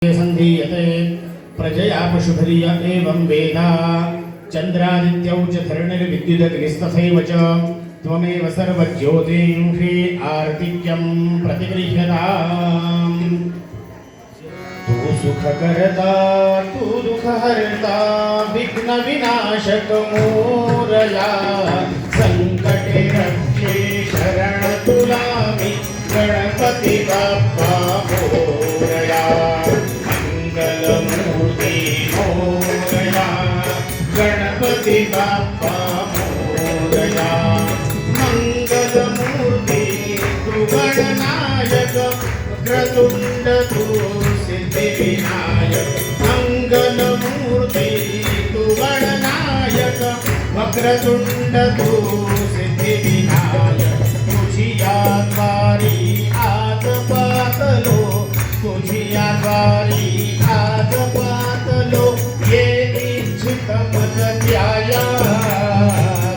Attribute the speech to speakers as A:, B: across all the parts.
A: संधीयते प्रजया पशुभरिय एवं वेद चंद्रादित्यौ च धरणिर्विद्युदग्निस्तथैव च त्वमेव सर्वज्योतिंषि आर्तिक्यं प्रतिगृह्यताम्। तू सुखकर्ता तू दुःखहर्ता विघ्नविनाशक मोरया संकटे रक्षे शरण तुला मी गणपती बाप्पा मोरया। मंगलमूर्ती मोरया गणपती बाप्पा मोरया। मंगलमूर्ती तू गणनायक वक्रतुंड तू सिद्धिविनायक। मंगलमूर्ती तू गणनायक वक्रतुंड तू सिद्धिविनायक। तुझिया द्वारी आत पातलो तुझिया द्वारी आत पातलो ये इच्छित मत ध्याया।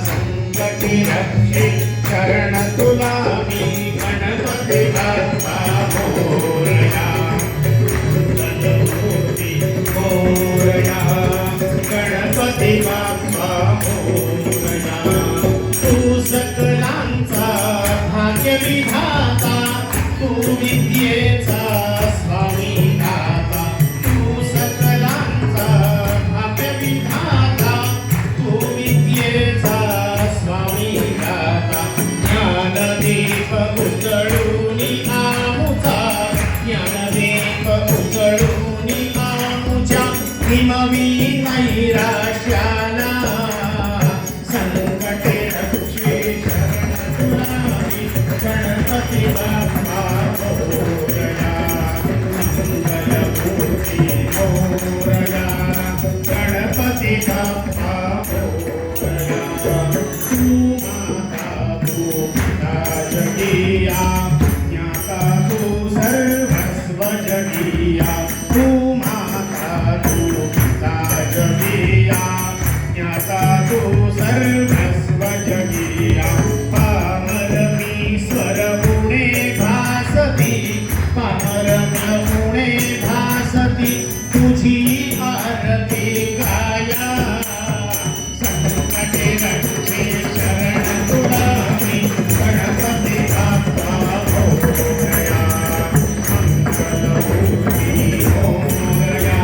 A: संकटी रक्षे शरण तुला मी गणपती बाप्पा मोरया। मंगलमूर्ती मोरया गणपती बाप्पा मोरया। तू सकलांचा भाग्य विधाता तू विद्येचा स्वामी दाता। तू सकलांचा भाग्य विधाता तू विद्येचा स्वामी दाता। ज्ञानदीप उजळूनी आमुचा ज्ञानदीप उजळूनी आमुच्या हिमवी नैराश्याला। संकटे रक्षे शरण तुला मी गणपती बाप्पा मोरया। मंगलमूर्ती मोरया गणपती बाप्पा मोरया। तू माता तू पिता जगीया ज्ञाता तू सर्वस्व जगीया। तू माता तू पिता जगीया ज्ञाता तू सर्वस्व जगीया। पामरमीश्वर गुणे भासती पामरम्य भासती तुझी आरती गाया। संकटे रक्षे शरण तुला मी गणपती बाप्पा मोरया। मंगलमूर्ती मोरया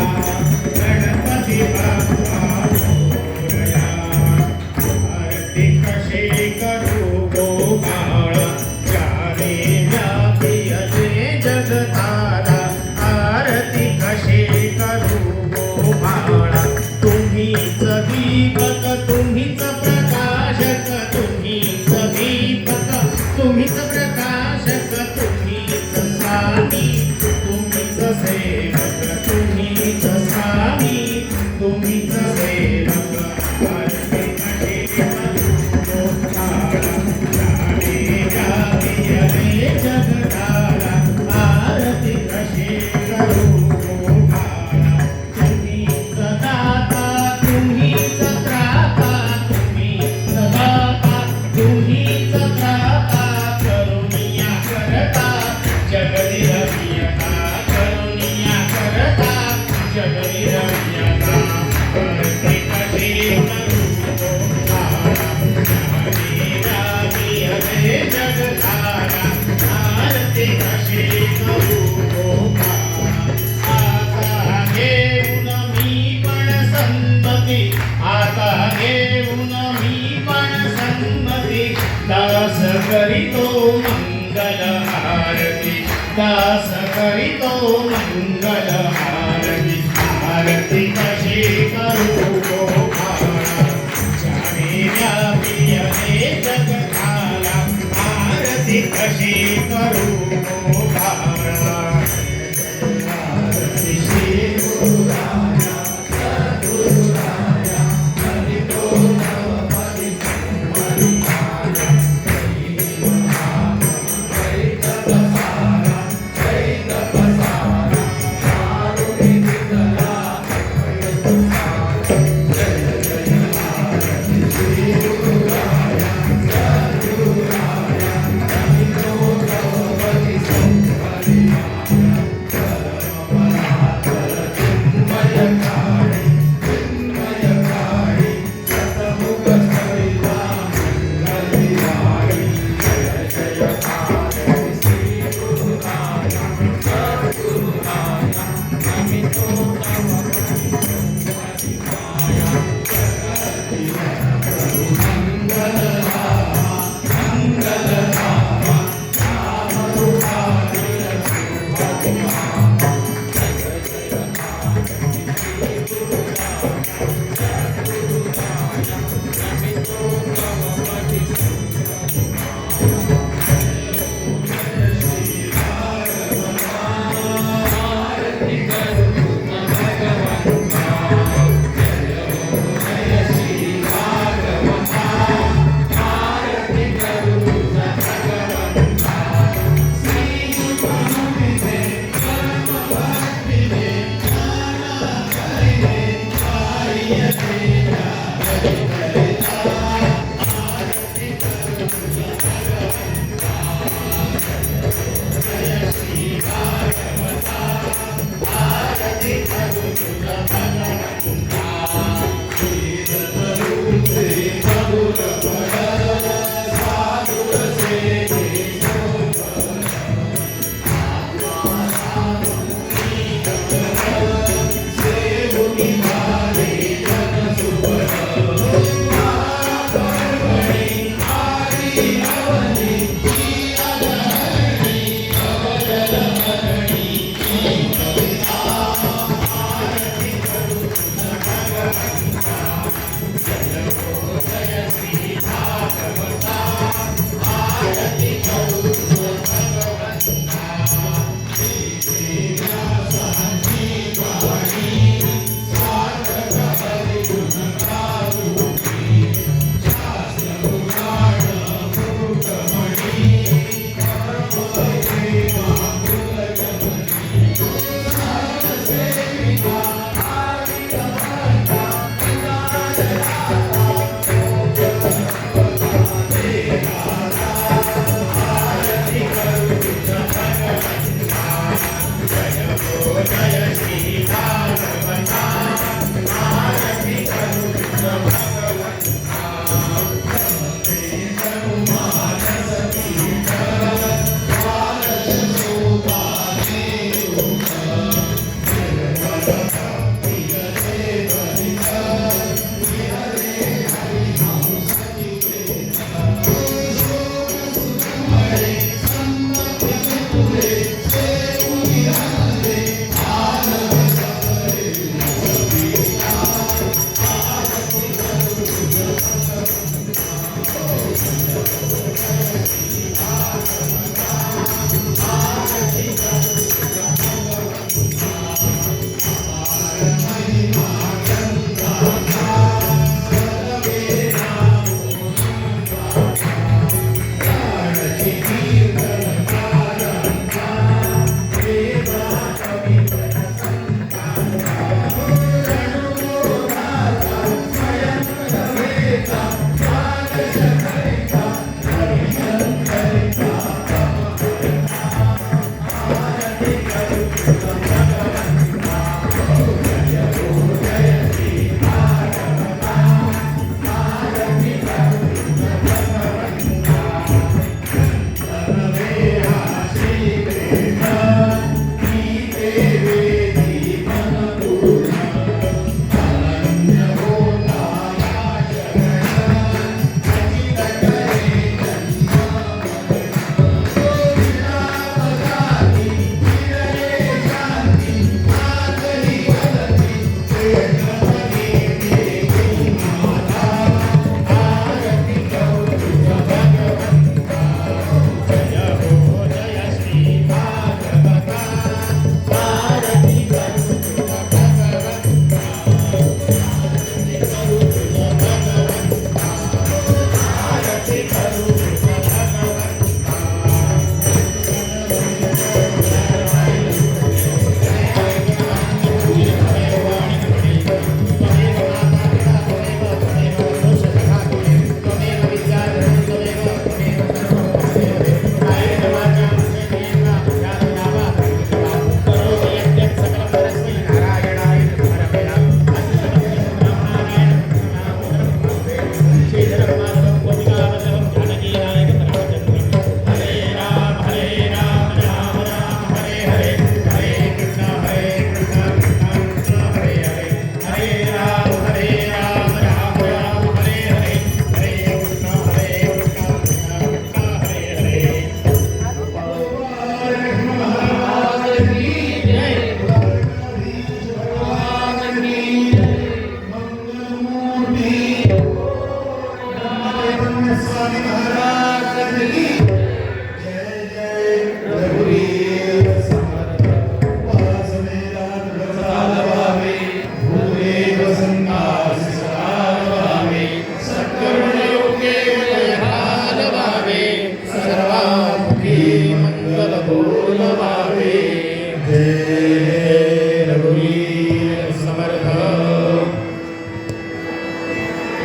A: गणपती बाप्पा मोरया। आरती कशी करू गोपाळ चारे व्यापियले जगताला। आरती कशी करू गोपाळ तुम्हीच दीपक तुम्हीच प्रकाशक तुम्हीच दीपक तुम्हीच प्रकाशक तुम्हीच स्वामी तुम्हीच सेवक तुम्हीच स्वामी तुम्हीच सेवक। आरती कशी करू गोपाळ चारे व्यापियले जगताला। आरती कशी करू गोपाळ तुम्हीच दाता तुम्हीच त्राता तुम्हीच दाता तुम्हीच त्राता। करुणिया करता जगदी रम्यता करुणिया करता जगदी रम्यता। आरती कशी करू गोपाळ चारे व्यापियले जगताला। आरती कशी करू गोपाळ। आता घेऊन मी पण संमती आता घेऊन मी पण संमती। दास करीतो मंगल आरती दास करीतो मंगल आरती। आरती